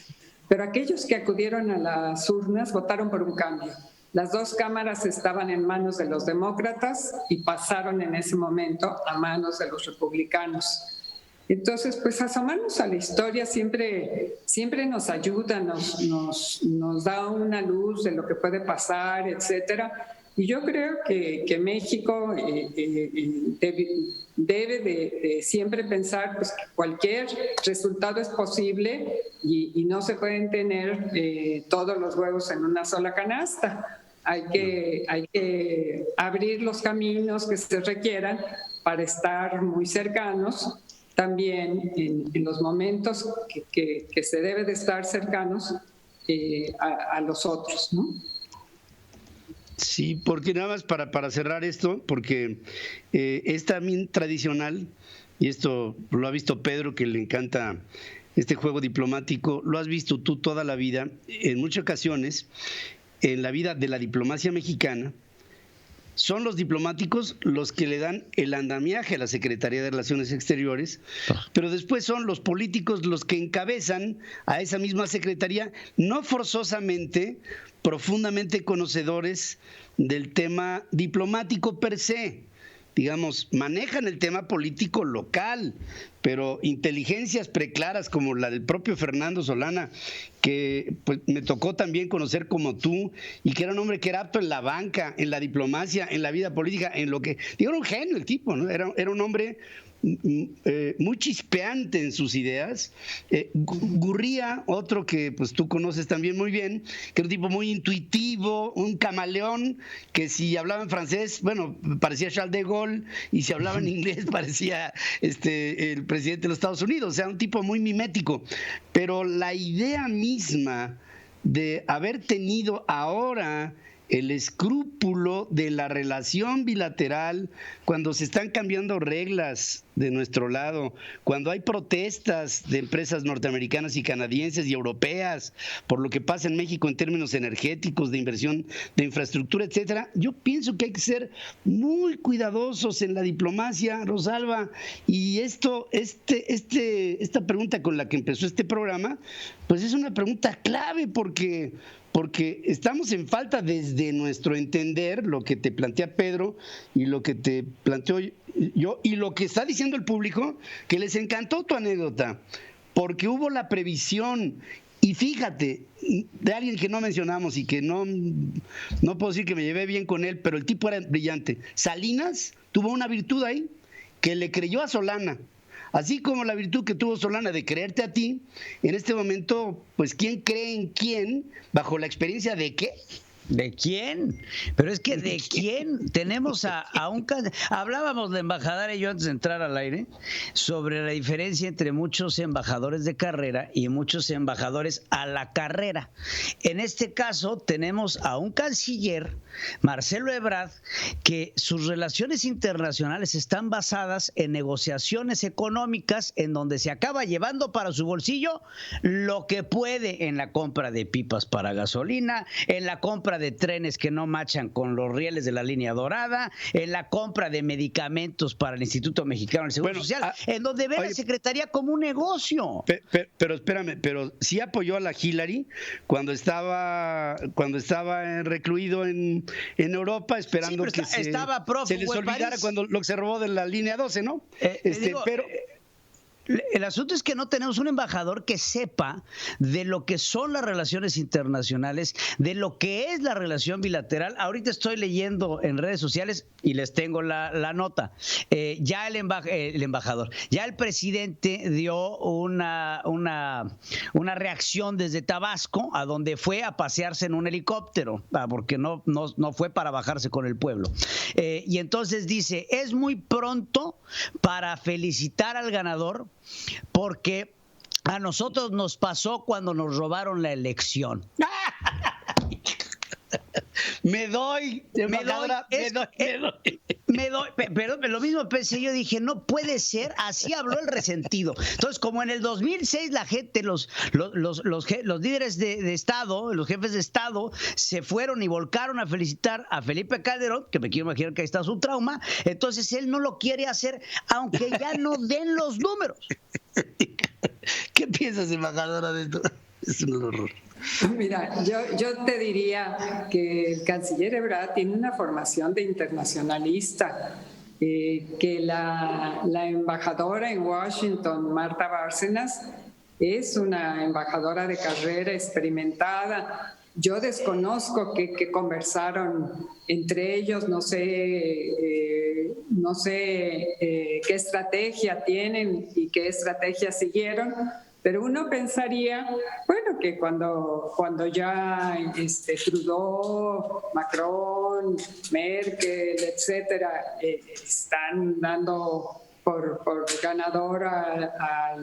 [SPEAKER 13] Pero aquellos que acudieron a las urnas votaron por un cambio. Las dos cámaras estaban en manos de los demócratas y pasaron en ese momento a manos de los republicanos. Entonces, pues asomarnos a la historia siempre nos ayuda, nos da una luz de lo que puede pasar, etcétera. Y yo creo que México debe de siempre pensar pues, que cualquier resultado es posible y no se pueden tener todos los huevos en una sola canasta. Hay que abrir los caminos que se requieran para estar muy cercanos. También en los momentos que se debe de estar cercanos a los otros, ¿no?
[SPEAKER 11] Sí, porque nada más para cerrar esto, porque es también tradicional, y esto lo ha visto Pedro, que le encanta este juego diplomático, lo has visto tú toda la vida, en muchas ocasiones, en la vida de la diplomacia mexicana. Son los diplomáticos los que le dan el andamiaje a la Secretaría de Relaciones Exteriores, pero después son los políticos los que encabezan a esa misma secretaría, no forzosamente profundamente conocedores del tema diplomático per se. Digamos, manejan el tema político local, pero inteligencias preclaras como la del propio Fernando Solana, que pues me tocó también conocer como tú, y que era un hombre que era apto en la banca, en la diplomacia, en la vida política, en lo que... Digo, era un genio el tipo, ¿no? Era un hombre muy chispeante en sus ideas. Gurría, otro que pues tú conoces también muy bien, que era un tipo muy intuitivo, un camaleón, que si hablaba en francés, bueno, parecía Charles de Gaulle, y si hablaba en inglés parecía el presidente de los Estados Unidos. O sea, un tipo muy mimético. Pero la idea misma de haber tenido ahora el escrúpulo de la relación bilateral, cuando se están cambiando reglas de nuestro lado, cuando hay protestas de empresas norteamericanas y canadienses y europeas por lo que pasa en México en términos energéticos, de inversión de infraestructura, etcétera, yo pienso que hay que ser muy cuidadosos en la diplomacia, Rosalba. Y esta pregunta con la que empezó este programa, pues es una pregunta clave, porque estamos en falta desde nuestro entender, lo que te plantea Pedro y lo que te planteo yo y lo que está diciendo el público, que les encantó tu anécdota, porque hubo la previsión. Y fíjate, de alguien que no mencionamos y que no puedo decir que me llevé bien con él, pero el tipo era brillante. Salinas tuvo una virtud ahí, que le creyó a Solana. Así como la virtud que tuvo Solana de creerte a ti, en este momento, pues, ¿quién cree en quién bajo la experiencia de qué?
[SPEAKER 12] ¿De quién? Pero es que ¿de quién? Tenemos a un... Hablábamos la embajadora y yo antes de entrar al aire sobre la diferencia entre muchos embajadores de carrera y muchos embajadores a la carrera. En este caso tenemos a un canciller, Marcelo Ebrard, que sus relaciones internacionales están basadas en negociaciones económicas en donde se acaba llevando para su bolsillo lo que puede en la compra de pipas para gasolina, en la compra de trenes que no machan con los rieles de la línea dorada, en la compra de medicamentos para el Instituto Mexicano del Seguro Social, en donde ve la Secretaría como un negocio.
[SPEAKER 11] Pero espérame, pero sí apoyó a la Hillary cuando estaba recluido en Europa, esperando que se les olvidara cuando lo que se robó de la línea 12, ¿no?
[SPEAKER 12] El asunto es que no tenemos un embajador que sepa de lo que son las relaciones internacionales, de lo que es la relación bilateral. Ahorita estoy leyendo en redes sociales y les tengo la nota. Ya el embajador, ya el presidente dio una reacción desde Tabasco, a donde fue a pasearse en un helicóptero, porque no fue para bajarse con el pueblo. Y entonces dice, es muy pronto para felicitar al ganador, porque a nosotros nos pasó cuando nos robaron la elección.
[SPEAKER 11] Me doy,
[SPEAKER 12] pero lo mismo pensé, yo dije, no puede ser, así habló el resentido. Entonces, como en el 2006 la gente, los líderes de Estado, los jefes de Estado, se fueron y volcaron a felicitar a Felipe Calderón, que me quiero imaginar que ahí está su trauma, entonces él no lo quiere hacer, aunque ya no den los números.
[SPEAKER 11] ¿Qué piensas, embajadora, de esto? Es un horror.
[SPEAKER 13] Mira, yo te diría que el canciller Ebrard tiene una formación de internacionalista, que la embajadora en Washington, Marta Bárcenas, es una embajadora de carrera experimentada. Yo desconozco qué conversaron entre ellos, no sé qué estrategia tienen y qué estrategia siguieron. Pero uno pensaría, bueno, que cuando ya Trudeau, Macron, Merkel, etcétera, están dando por ganador a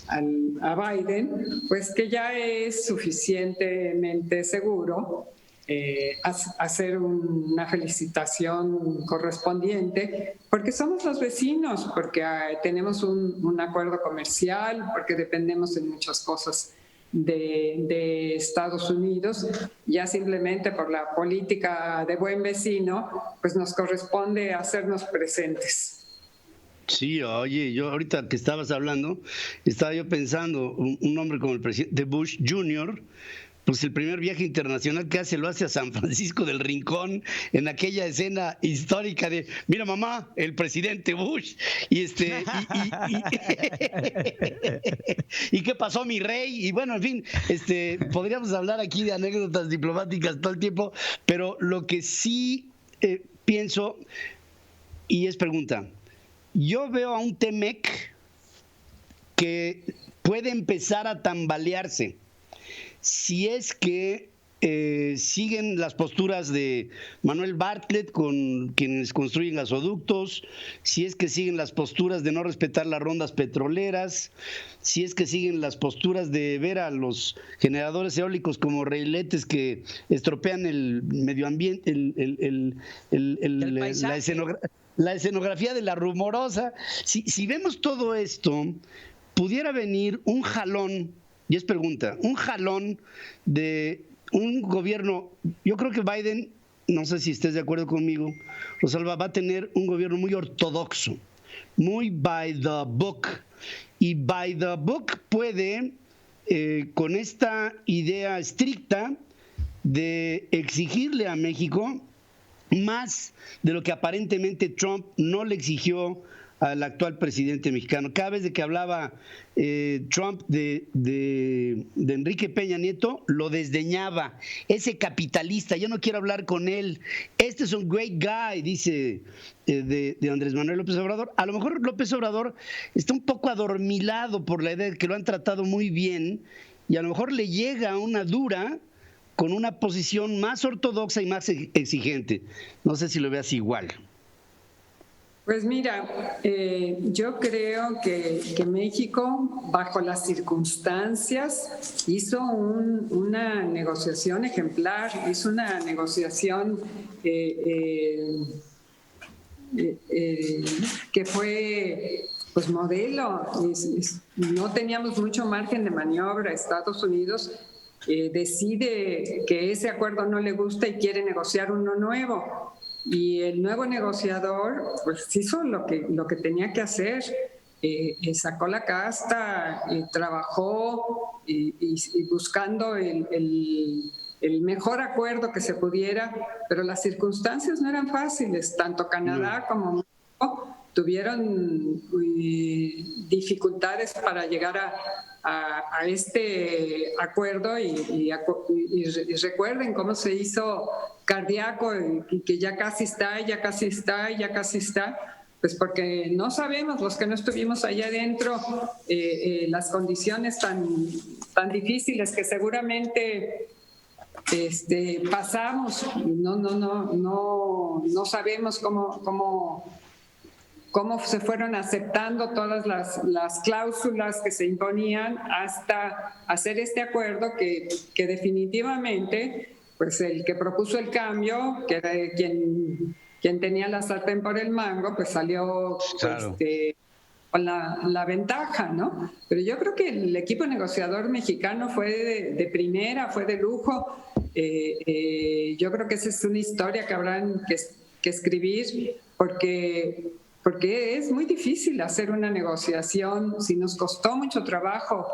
[SPEAKER 13] Biden, pues que ya es suficientemente seguro hacer una felicitación correspondiente, porque somos los vecinos, porque tenemos un acuerdo comercial, porque dependemos en muchas cosas de Estados Unidos. Ya simplemente por la política de buen vecino, pues nos corresponde hacernos presentes.
[SPEAKER 11] Sí, oye, yo ahorita que estabas hablando, estaba yo pensando, un hombre como el presidente Bush Jr., pues el primer viaje internacional que hace lo hace a San Francisco del Rincón, en aquella escena histórica de, mira mamá, el presidente Bush, y ¿y qué pasó, mi rey? Y bueno, en fin, podríamos hablar aquí de anécdotas diplomáticas todo el tiempo, pero lo que sí pienso, y es pregunta, yo veo a un Temec que puede empezar a tambalearse si es que siguen las posturas de Manuel Bartlett con quienes construyen gasoductos, si es que siguen las posturas de no respetar las rondas petroleras, si es que siguen las posturas de ver a los generadores eólicos como reiletes que estropean el medio ambiente, la escenografía de la rumorosa. Si vemos todo esto, pudiera venir un jalón. Y es pregunta, un jalón de un gobierno. Yo creo que Biden, no sé si estés de acuerdo conmigo, Rosalba, va a tener un gobierno muy ortodoxo, muy by the book. Y by the book puede, con esta idea estricta de exigirle a México más de lo que aparentemente Trump no le exigió al actual presidente mexicano. Cada vez de que hablaba Trump de Enrique Peña Nieto, lo desdeñaba. Ese capitalista, yo no quiero hablar con él. Este es un great guy, dice de Andrés Manuel López Obrador. A lo mejor López Obrador está un poco adormilado por la idea de que lo han tratado muy bien y a lo mejor le llega una dura con una posición más ortodoxa y más exigente. No sé si lo veas igual.
[SPEAKER 13] Pues mira, yo creo que México, bajo las circunstancias, hizo una negociación ejemplar, hizo una negociación que fue pues modelo. No teníamos mucho margen de maniobra. Estados Unidos decide que ese acuerdo no le gusta y quiere negociar uno nuevo. Y el nuevo negociador pues hizo lo que tenía que hacer, sacó la casta, trabajó y buscando el mejor acuerdo que se pudiera, pero las circunstancias no eran fáciles. Tanto Canadá como México tuvieron dificultades para llegar a este acuerdo y recuerden cómo se hizo cardíaco y que ya casi está, pues porque no sabemos, los que no estuvimos allá adentro, las condiciones tan difíciles que seguramente pasamos, no sabemos cómo se fueron aceptando todas las cláusulas que se imponían hasta hacer este acuerdo que definitivamente, pues el que propuso el cambio, que era quien tenía la sartén por el mango, pues salió claro, con la ventaja, ¿no? Pero yo creo que el equipo negociador mexicano fue de primera, fue de lujo. Yo creo que esa es una historia que habrán que escribir, porque es muy difícil hacer una negociación. Si nos costó mucho trabajo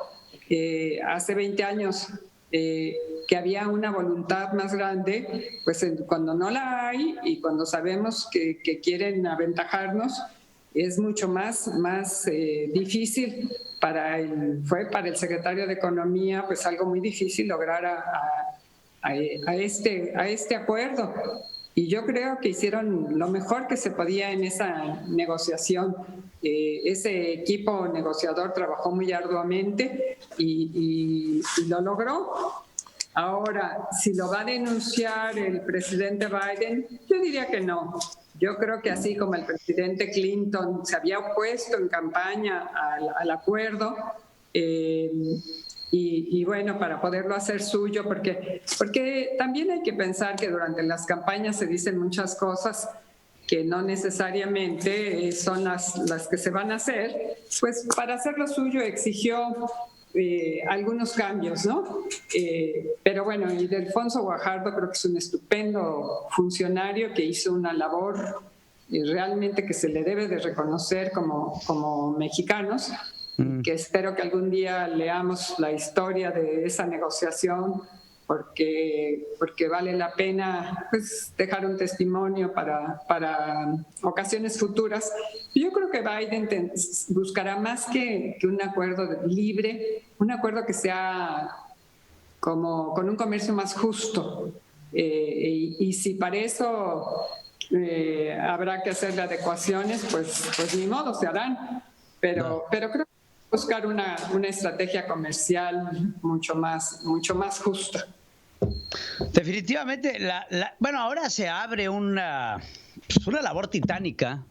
[SPEAKER 13] hace 20 años que había una voluntad más grande, pues cuando no la hay y cuando sabemos que quieren aventajarnos, es mucho más difícil. Fue para el secretario de Economía pues algo muy difícil lograr a este acuerdo. Y yo creo que hicieron lo mejor que se podía en esa negociación. Ese equipo negociador trabajó muy arduamente y lo logró. Ahora, si lo va a denunciar el presidente Biden, yo diría que no. Yo creo que así como el presidente Clinton se había opuesto en campaña al acuerdo, y bueno, para poderlo hacer suyo, porque también hay que pensar que durante las campañas se dicen muchas cosas que no necesariamente son las que se van a hacer, pues para hacerlo suyo exigió algunos cambios, ¿no? Pero bueno, Ildefonso Guajardo creo que es un estupendo funcionario que hizo una labor realmente que se le debe de reconocer como mexicanos, que espero que algún día leamos la historia de esa negociación, porque vale la pena pues, dejar un testimonio para ocasiones futuras. Yo creo que Biden buscará más que un acuerdo libre, un acuerdo que sea como con un comercio más justo. Y si para eso habrá que hacerle adecuaciones, pues ni modo, se harán. Pero creo que buscar una estrategia comercial mucho más justa.
[SPEAKER 12] Definitivamente, bueno, ahora se abre una labor titánica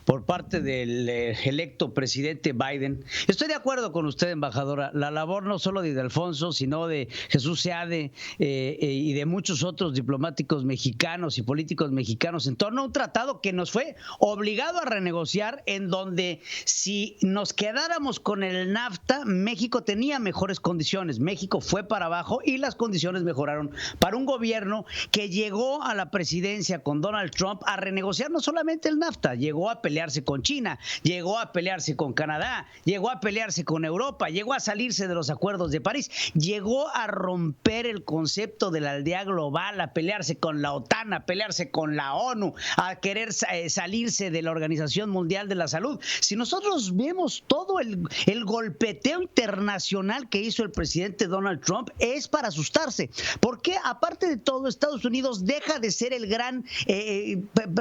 [SPEAKER 12] por parte del electo presidente Biden. Estoy de acuerdo con usted, embajadora. La labor no solo de Ildefonso, sino de Jesús Seade y de muchos otros diplomáticos mexicanos y políticos mexicanos en torno a un tratado que nos fue obligado a renegociar, en donde si nos quedáramos con el NAFTA, México tenía mejores condiciones. México fue para abajo y las condiciones mejoraron para un gobierno que llegó a la presidencia con Donald Trump a renegociar no solamente el NAFTA, llegó a pelearse con China, llegó a pelearse con Canadá, llegó a pelearse con Europa, llegó a salirse de los acuerdos de París, llegó a romper el concepto de la aldea global, a pelearse con la OTAN, a pelearse con la ONU, a querer salirse de la Organización Mundial de la Salud. Si nosotros vemos todo el golpeteo internacional que hizo el presidente Donald Trump, es para asustarse, porque aparte de todo, Estados Unidos deja de ser el gran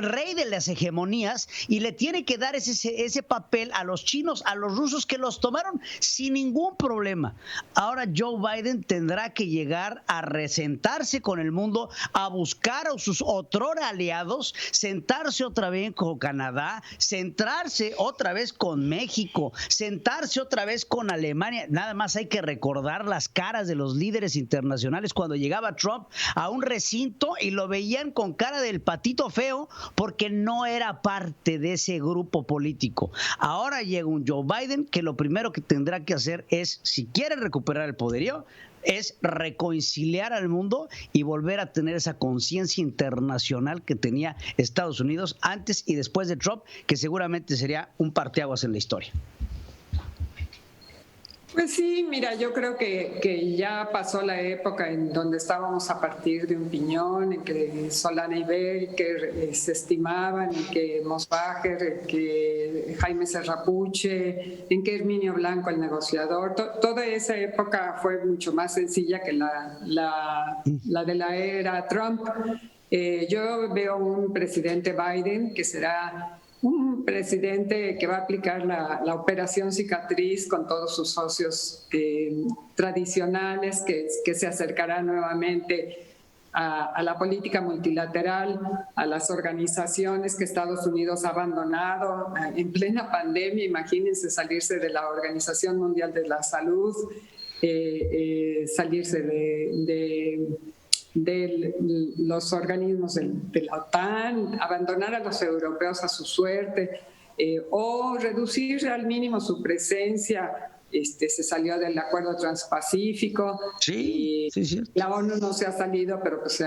[SPEAKER 12] rey de las hegemonías y le tiene que dar ese papel a los chinos, a los rusos, que los tomaron sin ningún problema. Ahora Joe Biden tendrá que llegar a resentarse con el mundo, a buscar a sus otrora aliados, sentarse otra vez con Canadá, sentarse otra vez con México, sentarse otra vez con Alemania. Nada más hay que recordar las caras de los líderes internacionales cuando llegaba Trump a un recinto y lo veían con cara del patito feo, porque no era parte de ese grupo político. Ahora llega un Joe Biden que lo primero que tendrá que hacer es, si quiere recuperar el poderío, es reconciliar al mundo y volver a tener esa conciencia internacional que tenía Estados Unidos antes y después de Trump, que seguramente sería un parteaguas en la historia.
[SPEAKER 13] Pues sí, mira, yo creo que ya pasó la época en donde estábamos a partir de un piñón, en que Solana y Baker se estimaban, en que Mosbacher, en que Jaime Serrapuche, en que Herminio Blanco, el negociador. Toda esa época fue mucho más sencilla que la de la era Trump. Yo veo un presidente Biden que será un presidente que va a aplicar la operación cicatriz con todos sus socios tradicionales, que se acercará nuevamente a la política multilateral, a las organizaciones que Estados Unidos ha abandonado en plena pandemia. Imagínense salirse de la Organización Mundial de la Salud, salirse de los organismos de la OTAN, abandonar a los europeos a su suerte, o reducir al mínimo su presencia. Se salió del acuerdo transpacífico.
[SPEAKER 12] Sí, sí.
[SPEAKER 13] La ONU no se ha salido, pero pues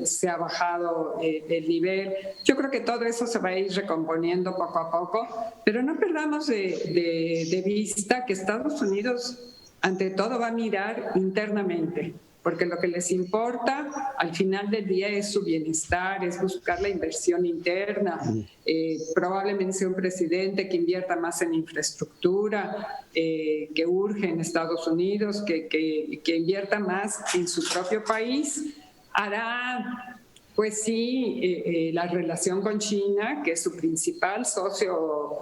[SPEAKER 13] se ha bajado el nivel. Yo creo que todo eso se va a ir recomponiendo poco a poco, pero no perdamos de vista que Estados Unidos ante todo va a mirar internamente, porque lo que les importa al final del día es su bienestar, es buscar la inversión interna. Probablemente sea un presidente que invierta más en infraestructura, que urge en Estados Unidos, que invierta más en su propio país. Hará, pues sí, la relación con China, que es su principal socio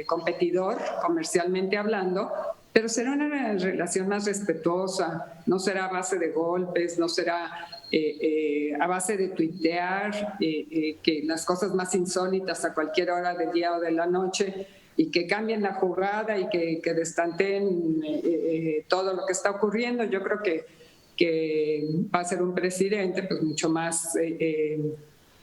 [SPEAKER 13] competidor, comercialmente hablando, pero será una relación más respetuosa, no será a base de golpes, no será a base de tuitear que las cosas más insólitas a cualquier hora del día o de la noche, y que cambien la jugada y que destanteen todo lo que está ocurriendo. Yo creo que va a ser un presidente pues mucho más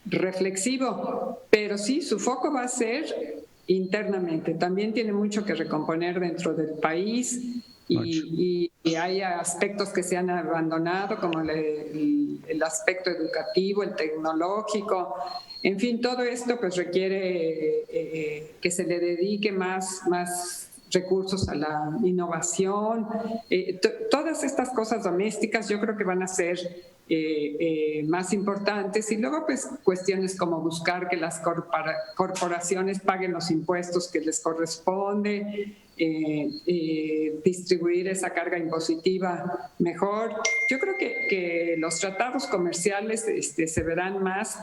[SPEAKER 13] reflexivo, pero sí, su foco va a ser internamente. También tiene mucho que recomponer dentro del país y hay aspectos que se han abandonado, como el aspecto educativo, el tecnológico. En fin, todo esto pues requiere que se le dedique más recursos a la innovación. Todas estas cosas domésticas yo creo que van a ser más importantes, y luego pues cuestiones como buscar que las corporaciones paguen los impuestos que les corresponde, distribuir esa carga impositiva mejor. Yo creo que los tratados comerciales se verán más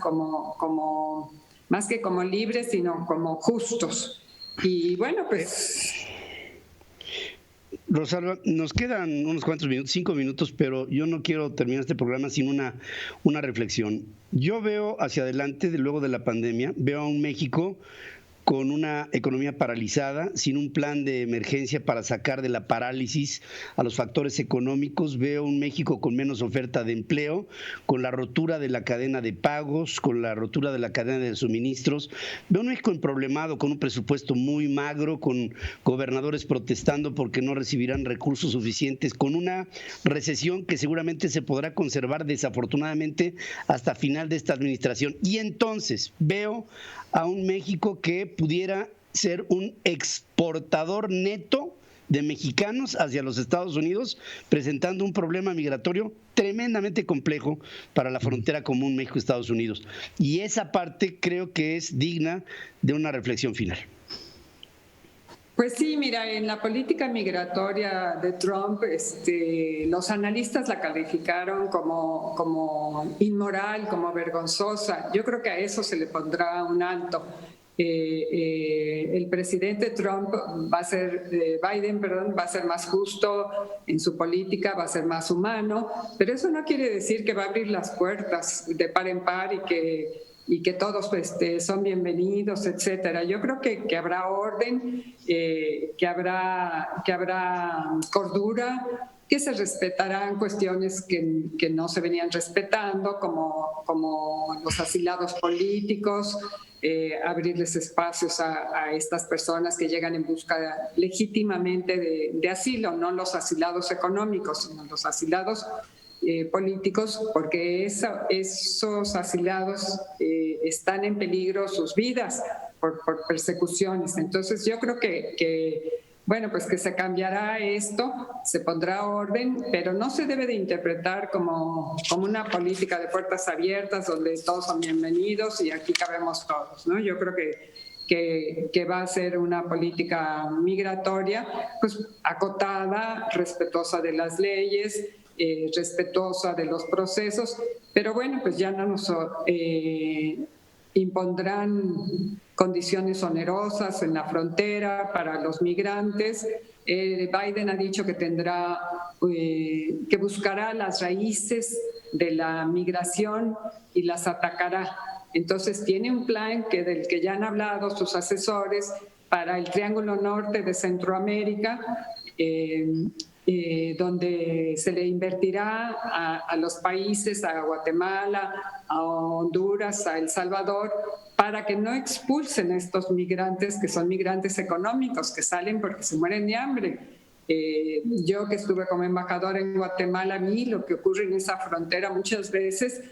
[SPEAKER 13] más que como libres, sino como justos. Y bueno, pues...
[SPEAKER 11] Rosalba, nos quedan unos cuantos minutos, 5 minutos, pero yo no quiero terminar este programa sin una reflexión. Yo veo hacia adelante, luego de la pandemia, veo a un México con una economía paralizada, sin un plan de emergencia para sacar de la parálisis a los factores económicos. Veo un México con menos oferta de empleo, con la rotura de la cadena de pagos, con la rotura de la cadena de suministros. Veo un México emproblemado, con un presupuesto muy magro, con gobernadores protestando porque no recibirán recursos suficientes, con una recesión que seguramente se podrá conservar desafortunadamente hasta final de esta administración. Y entonces veo a un México que pudiera ser un exportador neto de mexicanos hacia los Estados Unidos, presentando un problema migratorio tremendamente complejo para la frontera común México-Estados Unidos. Y esa parte creo que es digna de una reflexión final.
[SPEAKER 13] Pues sí, mira, en la política migratoria de Trump, los analistas la calificaron como inmoral, como vergonzosa. Yo creo que a eso se le pondrá un alto. El presidente Trump Biden va a ser más justo en su política, va a ser más humano, pero eso no quiere decir que va a abrir las puertas de par en par y que todos son bienvenidos, etcétera. Yo creo que habrá orden, que habrá cordura, que se respetarán cuestiones que no se venían respetando, como los asilados políticos, abrirles espacios a estas personas que llegan en busca legítimamente de asilo, no los asilados económicos, sino los asilados políticos, porque esos asilados están en peligro sus vidas por persecuciones. Entonces yo creo que se cambiará esto, se pondrá orden, pero no se debe de interpretar como una política de puertas abiertas donde todos son bienvenidos y aquí cabemos todos, ¿no? Yo creo que va a ser una política migratoria pues acotada, respetuosa de las leyes, respetuosa de los procesos, pero bueno, pues ya no nos impondrán condiciones onerosas en la frontera para los migrantes. Biden ha dicho que que buscará las raíces de la migración y las atacará. Entonces tiene un plan del que ya han hablado sus asesores para el Triángulo Norte de Centroamérica, donde se le invertirá a los países, a Guatemala, a Honduras, a El Salvador, para que no expulsen a estos migrantes que son migrantes económicos, que salen porque se mueren de hambre. Yo que estuve como embajadora en Guatemala, vi lo que ocurre en esa frontera muchas veces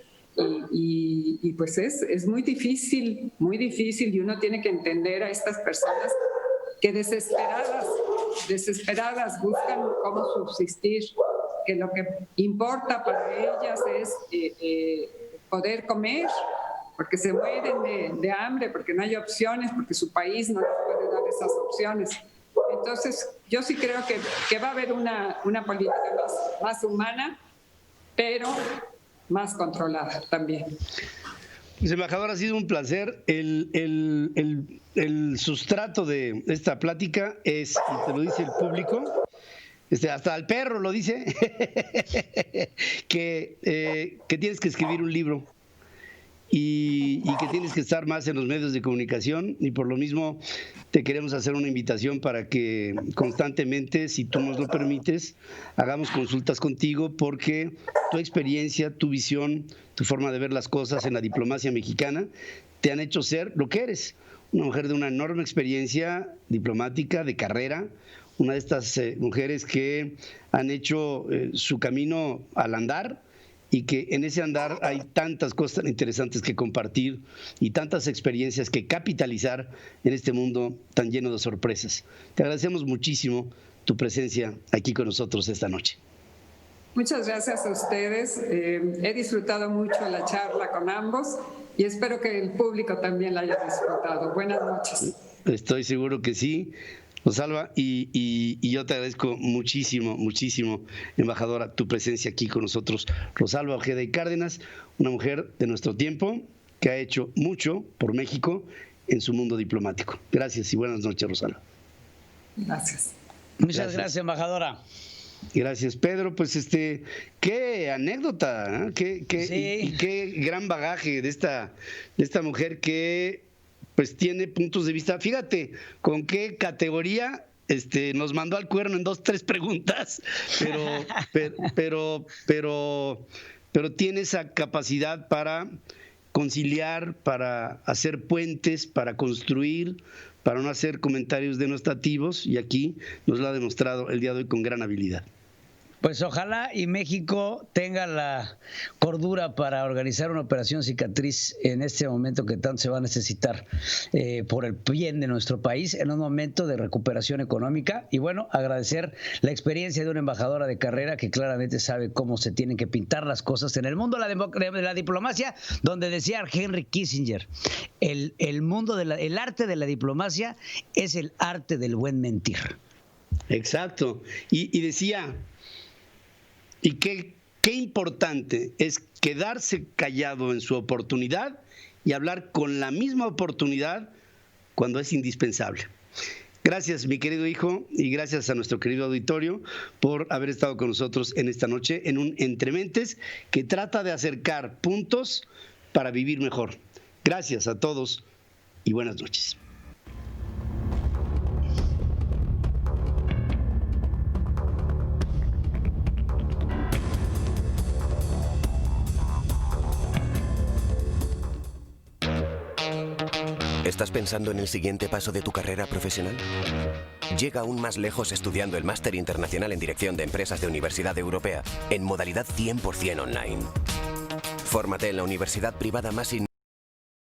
[SPEAKER 13] y pues es muy difícil y uno tiene que entender a estas personas que desesperadas buscan cómo subsistir, que lo que importa para ellas es poder comer, porque se mueren de hambre, porque no hay opciones, porque su país no les puede dar esas opciones. Entonces, yo sí creo que va a haber una política más humana, pero más controlada también.
[SPEAKER 11] Pues, embajador, ha sido un placer. El sustrato de esta plática es, y te lo dice el público, hasta el perro lo dice, que tienes que escribir un libro. y que tienes que estar más en los medios de comunicación, y por lo mismo te queremos hacer una invitación para que constantemente, si tú nos lo permites, hagamos consultas contigo, porque tu experiencia, tu visión, tu forma de ver las cosas en la diplomacia mexicana te han hecho ser lo que eres, una mujer de una enorme experiencia diplomática, de carrera, una de estas mujeres que han hecho su camino al andar, y que en ese andar hay tantas cosas tan interesantes que compartir y tantas experiencias que capitalizar en este mundo tan lleno de sorpresas. Te agradecemos muchísimo tu presencia aquí con nosotros esta noche.
[SPEAKER 13] Muchas gracias a ustedes. He disfrutado mucho la charla con ambos y espero que el público también la haya disfrutado. Buenas noches.
[SPEAKER 11] Estoy seguro que sí. Rosalba, y yo te agradezco muchísimo, embajadora, tu presencia aquí con nosotros. Rosalba Ojeda y Cárdenas, una mujer de nuestro tiempo que ha hecho mucho por México en su mundo diplomático. Gracias y buenas noches, Rosalba.
[SPEAKER 13] Gracias.
[SPEAKER 12] Muchas gracias, embajadora.
[SPEAKER 11] Gracias, Pedro. Pues qué anécdota, ¿eh?
[SPEAKER 12] Sí.
[SPEAKER 11] Qué gran bagaje de esta mujer que pues tiene puntos de vista. Fíjate con qué categoría nos mandó al cuerno en 2-3 preguntas, pero tiene esa capacidad para conciliar, para hacer puentes, para construir, para no hacer comentarios denostativos, y aquí nos lo ha demostrado el día de hoy con gran habilidad.
[SPEAKER 12] Pues ojalá y México tenga la cordura para organizar una operación cicatriz en este momento que tanto se va a necesitar por el bien de nuestro país, en un momento de recuperación económica. Y bueno, agradecer la experiencia de una embajadora de carrera que claramente sabe cómo se tienen que pintar las cosas en el mundo de la diplomacia, donde decía Henry Kissinger, el mundo el arte de la diplomacia es el arte del buen mentir.
[SPEAKER 11] Exacto. Y decía... Y qué importante es quedarse callado en su oportunidad y hablar con la misma oportunidad cuando es indispensable. Gracias, mi querido hijo, y gracias a nuestro querido auditorio por haber estado con nosotros en esta noche en un Entre Mentes que trata de acercar puntos para vivir mejor. Gracias a todos y buenas noches.
[SPEAKER 6] ¿Estás pensando en el siguiente paso de tu carrera profesional? Llega aún más lejos estudiando el Máster Internacional en Dirección de Empresas de Universidad Europea en modalidad 100% online. Fórmate en la universidad privada más